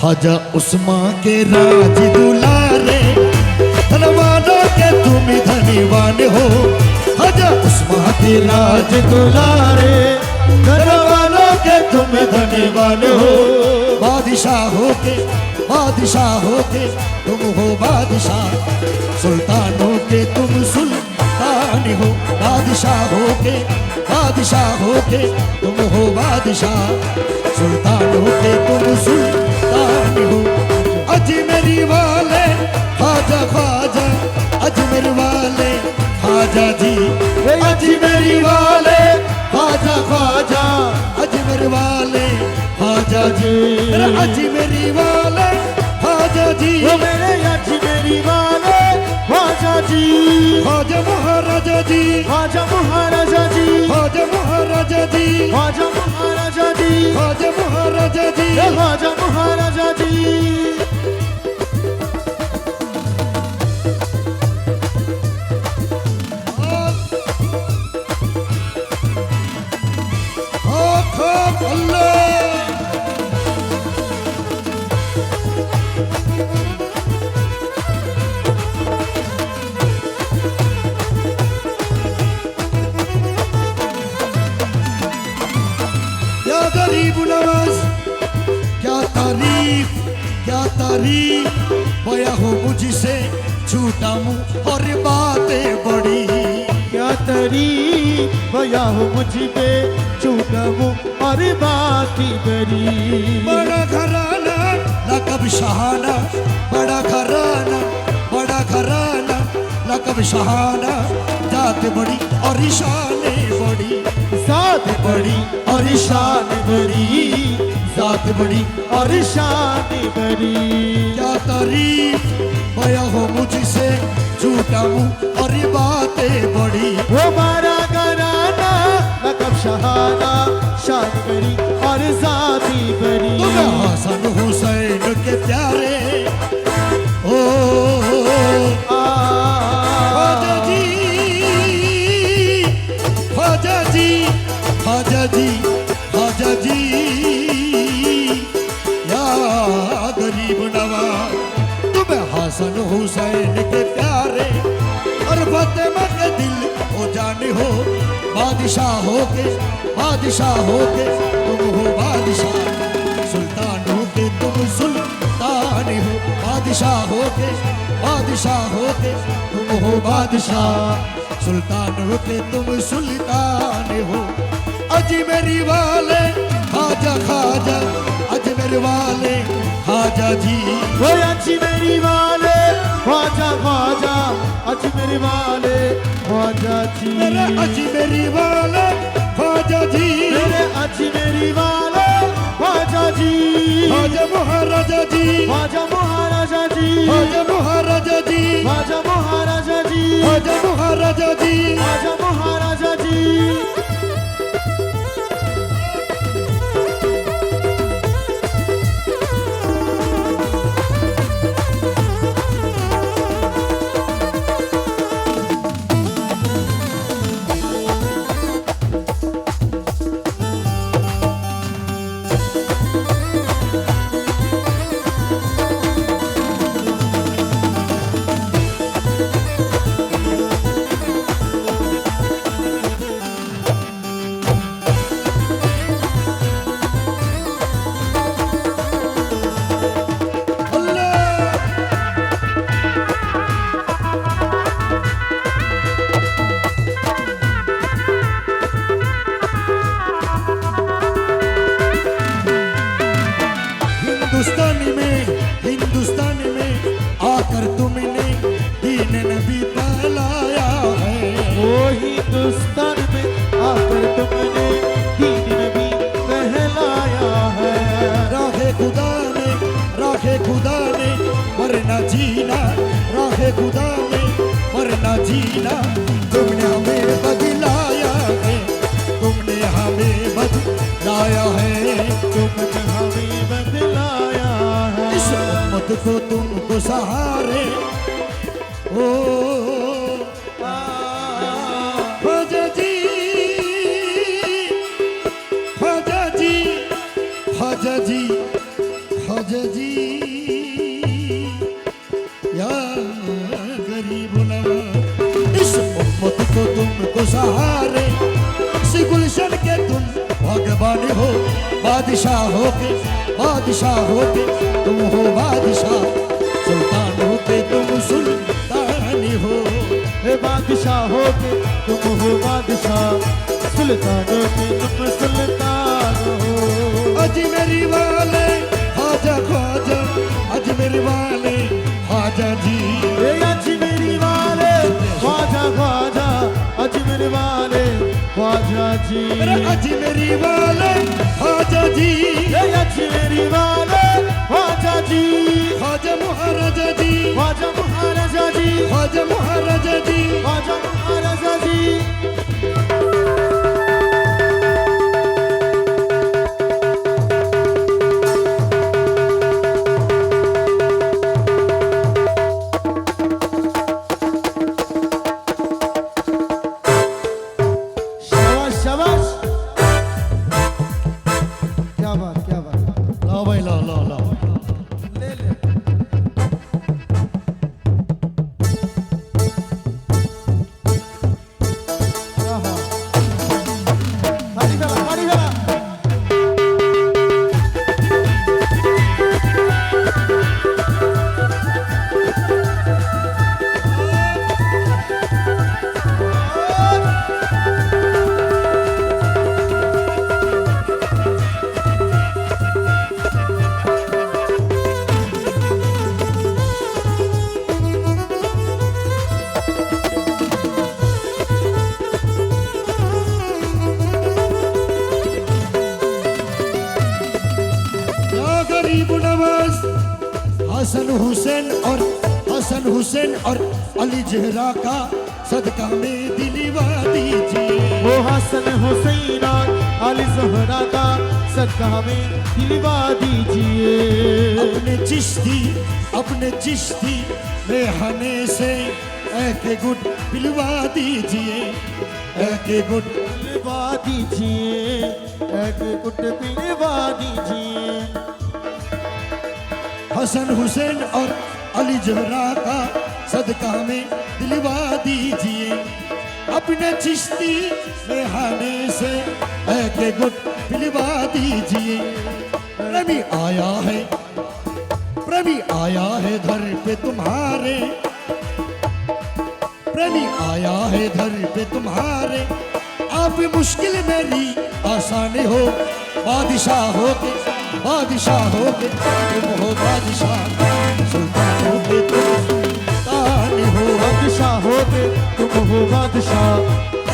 ख्वाजा उस्मान के राज दुलारे, धनवानों के तुम धनीवान हो। ख्वाजा उस्मान के राज दुलारे, धनवानों के तुम धनीवान हो। बादशाहों के तुम हो बादशाह, सुल्तानों के तुम सुल्तान हो। बादशाहों के तुम हो बादशाह, सुल्तानों के तुम सुल्तान हो। अजमेरी वाले ख्वाजा ख्वाजा, अजमेर वाले ख्वाजा जी। अजमेरी वाले ख्वाजा ख्वाजा, अजमेर वाले ख्वाजा जी। अजमेरी वाले ख्वाजा जी, मेरे अजमेरी वाले ख्वाजा जी। ख्वाजा महाराजा जी, ख्वाजा महाराजा जी, ख्वाजा महाराजा जी, ख्वाजा महाराजा जी, ख्वाजा महाराजा जी, ख्वाजा महाराजा जी। गरीब नवाज, क्या तारीफ बया हो मुझसे झूठा मुँह और बातें बड़ी। क्या तारीफ बया हो मुझ पे झूठा मुँह और बातें बड़ी। बड़ा घराना लकब शहाना, बड़ा घराना लकब शहाना। जात बड़ी और शान बड़ी, जात बड़ी और शान बड़ी, जात बड़ी और शान बड़ी। क्या तारीफ बया हो मुझसे झूठा मुँह और बातें बड़ी। वो मारा घराना लकब शहाना, शान बड़ी और जाती बड़ी। हसन हुसैन के प्यारे ओ ख्वाजा जी, ख्वाजा जी, ख्वाजा जी, ख्वाजा जी। या गरीब नवाज, तुम्हें हसन हुसैन के प्यारे और फातिमा के दिल हो जाने हो। बादशाहों के तुम हो बादशाह, सुल्तानों के तुम सुल्तान हो। बादशाहों के तुम हो बादशाह, सुल्तानों के तुम सुल्तान हो। अजमेरी वाले ख्वाजा ख्वाजा, अजमेर वाले ख्वाजा जी। वो अजमेरी वाले ख्वाजा ख्वाजा, अजमेर वाले ख्वाजा जी। मेरे अजमेरी वाले ख्वाजा जी, मेरे अजमेरी वाले ख्वाजा जी। ख्वाजा महाराजा जी, ख्वाजा महाराजा जी, ख्वाजा महाराजा जी, ख्वाजा महाराजा जी, ख्वाजा महाराजा जी, ख्वाजा महाराजा जी। हिंदुस्तान में आकर तुमने दीन नबी फैलाया है। वो हिंदुस्तान में आकर तुमने दीन नबी फैलाया है। राहे खुदा ने मरना जीना, राहे खुदा ने मरना जीना। तुमने हमें बदलाया है, तुमने हमें बदलाया है, तुमने हमें बदलाया है। इस उम्मत को तुमको सहारे ओ ख्वाजा जी, ख्वाजा जी, ख्वाजा जी, ख्वाजा जी या गरीब नवाज, इस उम्मत को तुमको सहारे, इस गुलशन के तुम भगवान हो, बादशाह हो के तुम हो बादशाह, सुल्तान हो के तुम सुल्तान हो। हे बादशाह हो के तुम हो बादशाह, सुल्तान हो के तुम सुल्तान हो। अजमेरी वाले ख्वाजा ख्वाजा, अजमेरी वाले ख्वाजा जी, हे अजमेरी वाले ख्वाजा ख्वाजा, अजमेर वाले ख्वाजा जी, अजमेरी वाले ख्वाजा जी, हे अजमेरी वाले ख्वाजा जी, ख्वाजा महाराजा जी, ख्वाजा महाराजा जी, ख्वाजा महाराजा जी, ख्वाजा महाराजा जी। शाबाश शाबाश, क्या बात क्या बात। ला भाई ला ला ला। ले ले आहा, खाली फेला या गरीब नवाज, हसन हुसैन और अली जहरा का सदका में दिलवा दीजिए। वो हसन हुसैन और अली ज़हरा का सदका में दिलवा दीजिए। अपने चिश्ती रेहाने से एक गुट पिलवा दीजिए, एक गुट। पिलवा दीजिए, एक गुट पिलवा दीजिए। हसन हुसैन और अली जहरा का सदका में दिलवा दीजिए, अपने चिश्ती रेहाने से एक गुट पिलवा दीजिए। प्रेमी आया है घर पे तुम्हारे, प्रेमी आया है घर पे तुम्हारे, आप मुश्किल मेरी आसानी हो, बादशाह हो के तुम हो बादशाह, सुल्तान हो के तुम सुल्तान हो। बादशाह हो के तुम हो बादशाह,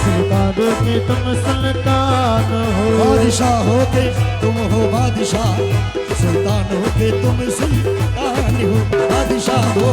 सुल्तान हो के तुम सुल्तान हो। बादशाह हो के तुम हो बादशाह, सुल्तान हो के तुम सुल्तान हो। बादशाह हो